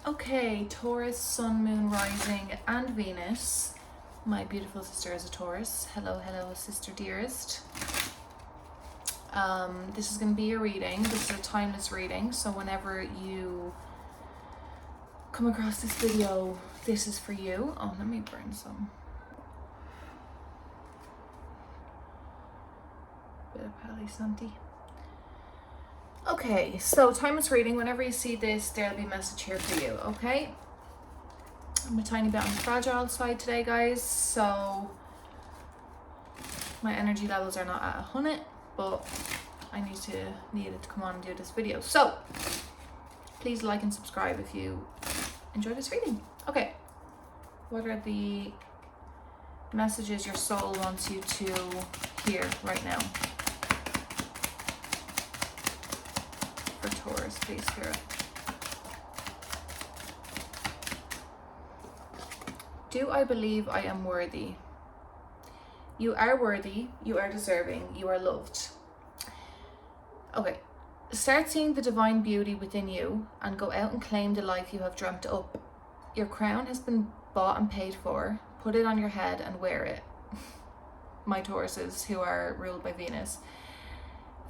Okay, Taurus, Sun, Moon, Rising, and Venus. My beautiful sister is a Taurus. Hello, hello, sister dearest. This is going to be a reading. This is a timeless reading, so whenever you come across this video, this is for you. Oh, let me burn some. Bit of Palo Santi. Okay, so timeless reading. Whenever you see this, there'll be a message here for you, okay? I'm a tiny bit on the fragile side today, guys, so my energy levels are not at 100, but I needed to come on and do this video. So please like and subscribe if you enjoy this reading. Okay, what are the messages your soul wants you to hear right now? For Taurus, please, Spirit. Do I believe I am worthy? You are worthy, you are deserving, you are loved. Okay, start seeing the divine beauty within you and go out and claim the life you have dreamt up. Your crown has been bought and paid for. Put it on your head and wear it. My Tauruses who are ruled by Venus.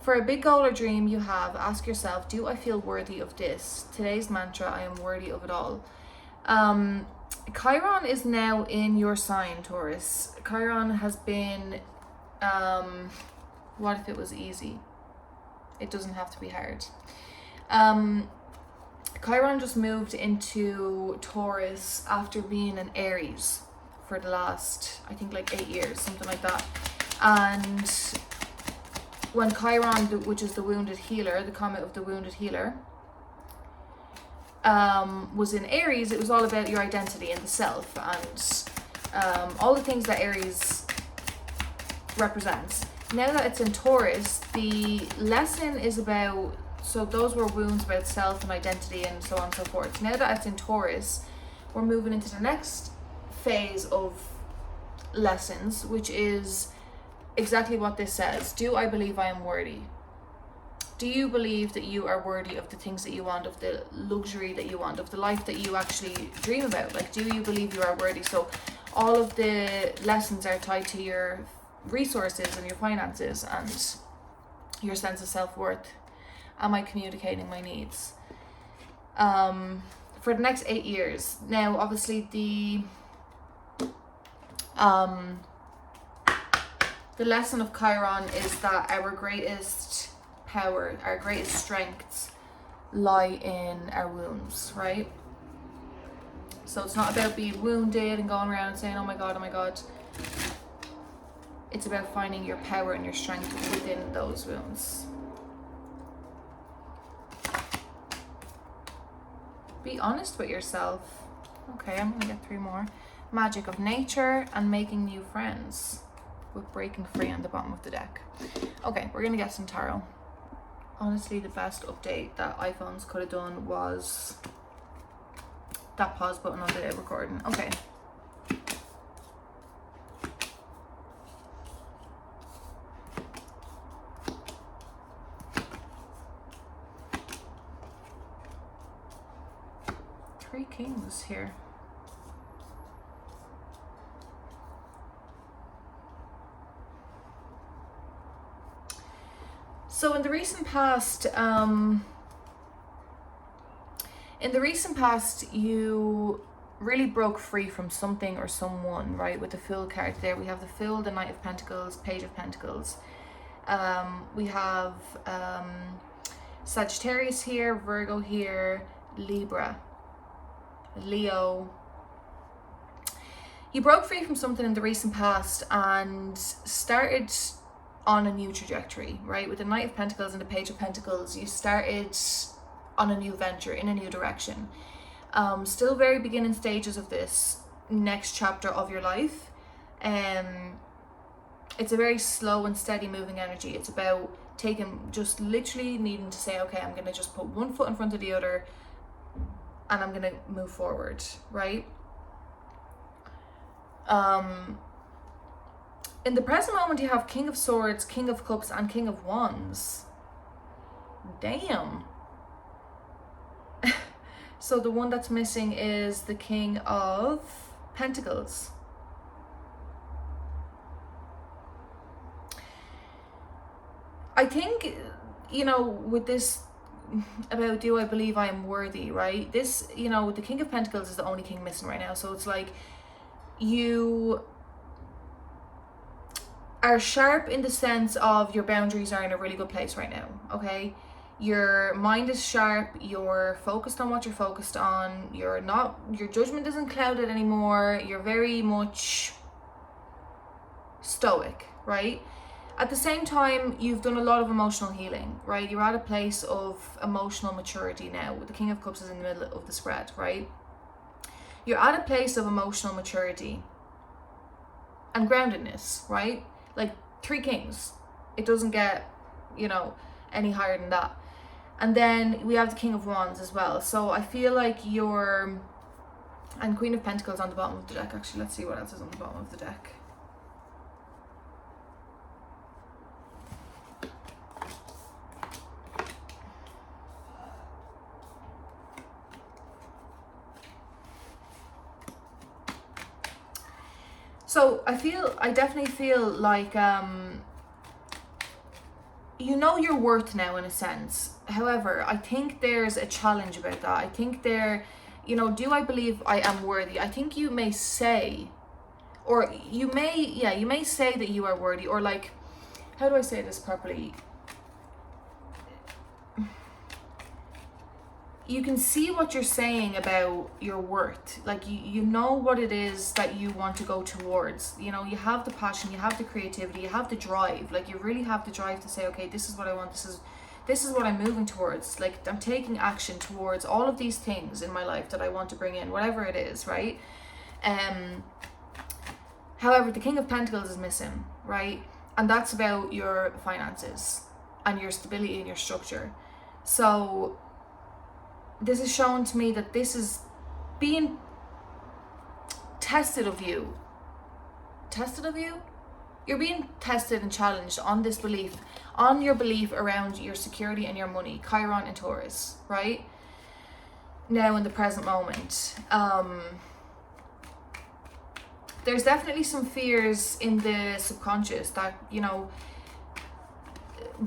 For a big goal or dream you have, ask yourself, do I feel worthy of this? Today's mantra, I am worthy of it all. Chiron is now in your sign, Taurus. Chiron has been, what if it was easy? It doesn't have to be hard. Chiron just moved into Taurus after being in Aries for the last, I think, like 8 years, something like that. And when Chiron, which is the wounded healer, the comet of the wounded healer, was in Aries, it was all about your identity and the self and all the things that Aries represents. Now that it's in Taurus, the lesson is about, so those were wounds about self and identity and so on and so forth. Now that it's in Taurus, we're moving into the next phase of lessons, which is exactly what this says. Do I believe I am worthy? Do you believe that you are worthy of the things that you want, of the luxury that you want, of the life that you actually dream about? Like, do you believe you are worthy? So all of the lessons are tied to your resources and your finances and your sense of self-worth. Am I communicating my needs? For the next 8 years. Now, obviously, the lesson of Chiron is that our greatest power, our greatest strengths lie in our wounds, right? So it's not about being wounded and going around saying, oh my God, oh my God. It's about finding your power and your strength within those wounds. Be honest with yourself. Okay, I'm gonna get 3 more. Magic of nature and making new friends. With breaking free on the bottom of the deck. Okay, we're gonna get some tarot. Honestly, the best update that iPhones could have done was that pause button on the recording. Okay. Three kings here. So in the recent past, you really broke free from something or someone, right? With the Fool card there, we have the Fool, the Knight of Pentacles, Page of Pentacles. We have Sagittarius here, Virgo here, Libra, Leo. You broke free from something in the recent past and started on a new trajectory, right? With the Knight of Pentacles and the Page of Pentacles, you started on a new venture, in a new direction. Still very beginning stages of this next chapter of your life. It's a very slow and steady moving energy. It's about just literally needing to say, okay, I'm gonna just put one foot in front of the other and I'm gonna move forward, right? In the present moment, you have King of Swords, King of Cups, and King of Wands. Damn. So the one that's missing is the King of Pentacles. I think, you know, with this about do I believe I am worthy, right? This, you know, the King of Pentacles is the only king missing right now. So it's like you are sharp in the sense of your boundaries are in a really good place right now, okay? Your mind is sharp, you're focused on what you're focused on, your judgment isn't clouded anymore, you're very much stoic, right? At the same time, you've done a lot of emotional healing, right? You're at a place of emotional maturity now. The King of Cups is in the middle of the spread, right? You're at a place of emotional maturity and groundedness, right? Like 3 kings. It doesn't get, you know, any higher than that. And then we have the King of Wands as well. So I feel like you're... And Queen of Pentacles on the bottom of the deck. Actually, let's see what else is on the bottom of the deck. So I definitely feel like, you know your worth now in a sense. However, I think there's a challenge about that. I think you know, do I believe I am worthy? I think you may say, or you may say that you are worthy, or like, how do I say this properly? You can see what you're saying about your worth. Like you know what it is that you want to go towards. You know, you have the passion, you have the creativity, you have the drive. Like you really have the drive to say, okay, this is what I want. This is what I'm moving towards. Like I'm taking action towards all of these things in my life that I want to bring in, whatever it is, right? However, the King of Pentacles is missing, right? And that's about your finances and your stability and your structure. So this is showing to me that this is being tested of you. Tested of you? You're being tested and challenged on this belief, on your belief around your security and your money. Chiron and Taurus, right? Now in the present moment. There's definitely some fears in the subconscious that, you know,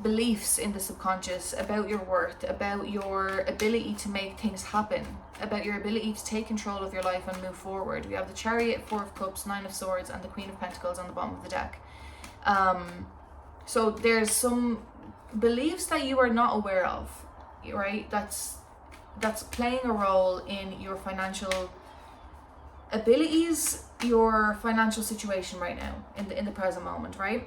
beliefs in the subconscious about your worth, about your ability to make things happen, about your ability to take control of your life and move forward. We have the Chariot, 4 of Cups, 9 of Swords, and the Queen of Pentacles on the bottom of the deck. So there's some beliefs that you are not aware of, right? That's playing a role in your financial abilities, your financial situation right now, in the present moment, right?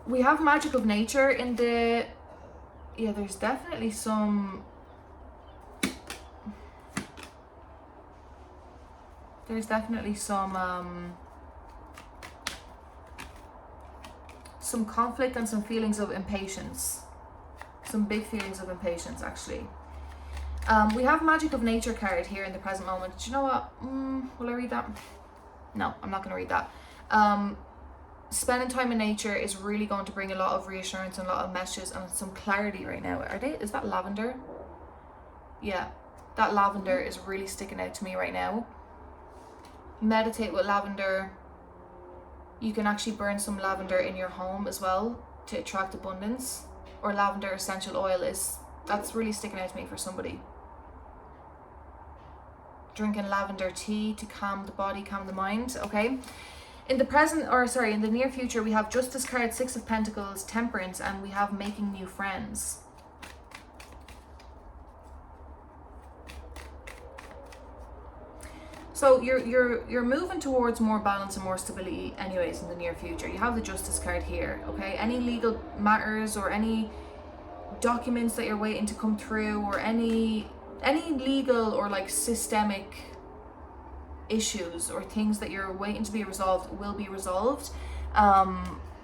We have magic of nature in the... Yeah, there's definitely some... There's definitely some conflict and some feelings of impatience. Some big feelings of impatience, actually. We have magic of nature card here in the present moment. Do you know what? Will I read that? No, I'm not going to read that. Spending time in nature is really going to bring a lot of reassurance and a lot of messages and some clarity right now. Is that lavender? Yeah, that lavender is really sticking out to me right now. Meditate with lavender. You can actually burn some lavender in your home as well to attract abundance. Or lavender essential oil that's really sticking out to me for somebody. Drinking lavender tea to calm the body, calm the mind, okay? In the near future, we have Justice card, 6 of Pentacles, Temperance, and we have making new friends. So you're moving towards more balance and more stability anyways in the near future. You have the Justice card here, okay? Any legal matters or any documents that you're waiting to come through, or any legal or like systemic issues or things that you're waiting to be resolved will be resolved.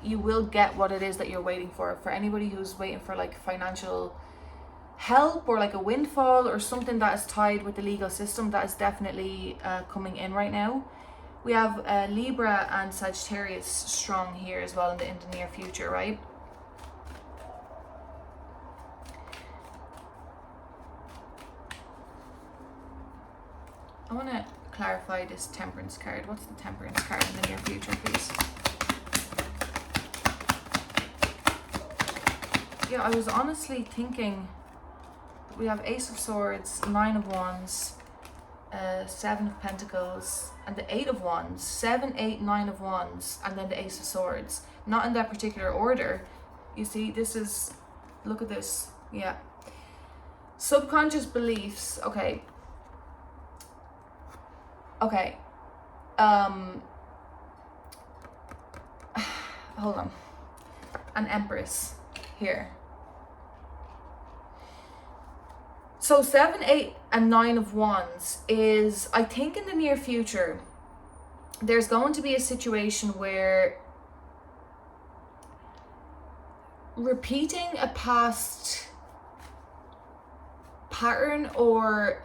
You will get what it is that you're waiting for. For anybody who's waiting for like financial help or like a windfall or something that is tied with the legal system, that is definitely coming in right now. We have Libra and Sagittarius strong here as well in the near future, right? I want to clarify this Temperance card. What's the Temperance card in the near future, please? Yeah, I was honestly thinking we have Ace of Swords, Nine of Wands, Seven of Pentacles, and the Eight of Wands. 7, 8, 9 of Wands, and then the Ace of Swords. Not in that particular order. You see, this is, look at this. Yeah. Subconscious beliefs. Okay. Okay. Hold on. An Empress here. So 7, 8, and 9 of Wands is, I think in the near future, there's going to be a situation where repeating a past pattern or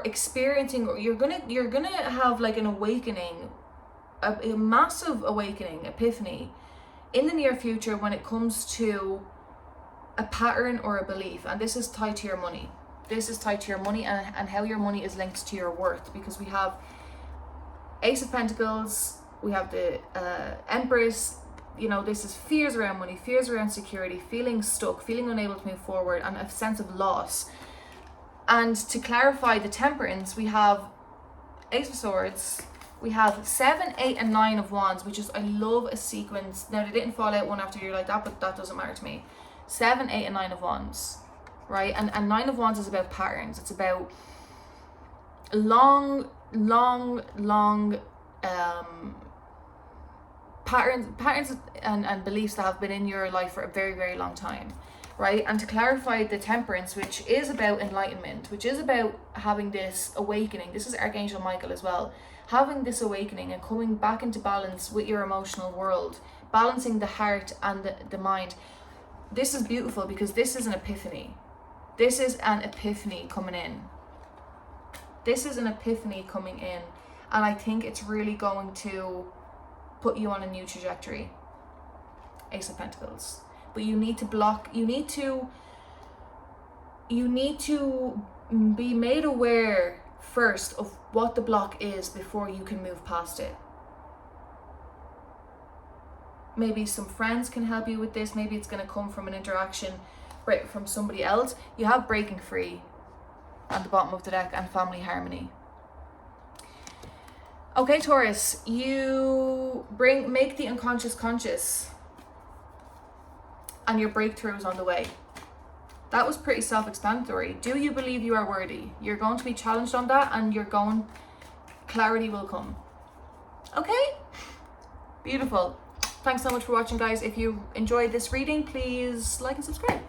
experiencing, or you're gonna have like an awakening, a massive awakening, epiphany in the near future when it comes to a pattern or a belief. And this is tied to your money. This is tied to your money and how your money is linked to your worth, because we have Ace of Pentacles, we have the Empress. You know, this is fears around money, fears around security, feeling stuck, feeling unable to move forward, and a sense of loss. And to clarify the Temperance, we have Ace of Swords, we have 7, 8, and 9 of Wands, which is, I love a sequence. Now, they didn't fall out one after you're like that, but that doesn't matter to me. 7, 8, and 9 of Wands, right? And 9 of Wands is about patterns. It's about long patterns and beliefs that have been in your life for a very, very long time, right? And to clarify the Temperance, which is about enlightenment, which is about having this awakening. This is Archangel Michael as well. Having this awakening and coming back into balance with your emotional world, balancing the heart and the mind. This is beautiful because this is an epiphany. This is an epiphany coming in. This is an epiphany coming in. And I think it's really going to put you on a new trajectory. Ace of Pentacles. But you need to block, you need to be made aware first of what the block is before you can move past it. Maybe some friends can help you with this. Maybe it's going to come from an interaction from somebody else. You have breaking free at the bottom of the deck and family harmony. Okay, Taurus, you make the unconscious conscious, and your breakthrough is on the way. That was pretty self-explanatory. Do you believe you are worthy? You're going to be challenged on that, and clarity will come. Okay? Beautiful. Thanks so much for watching, guys. If you enjoyed this reading, please like and subscribe.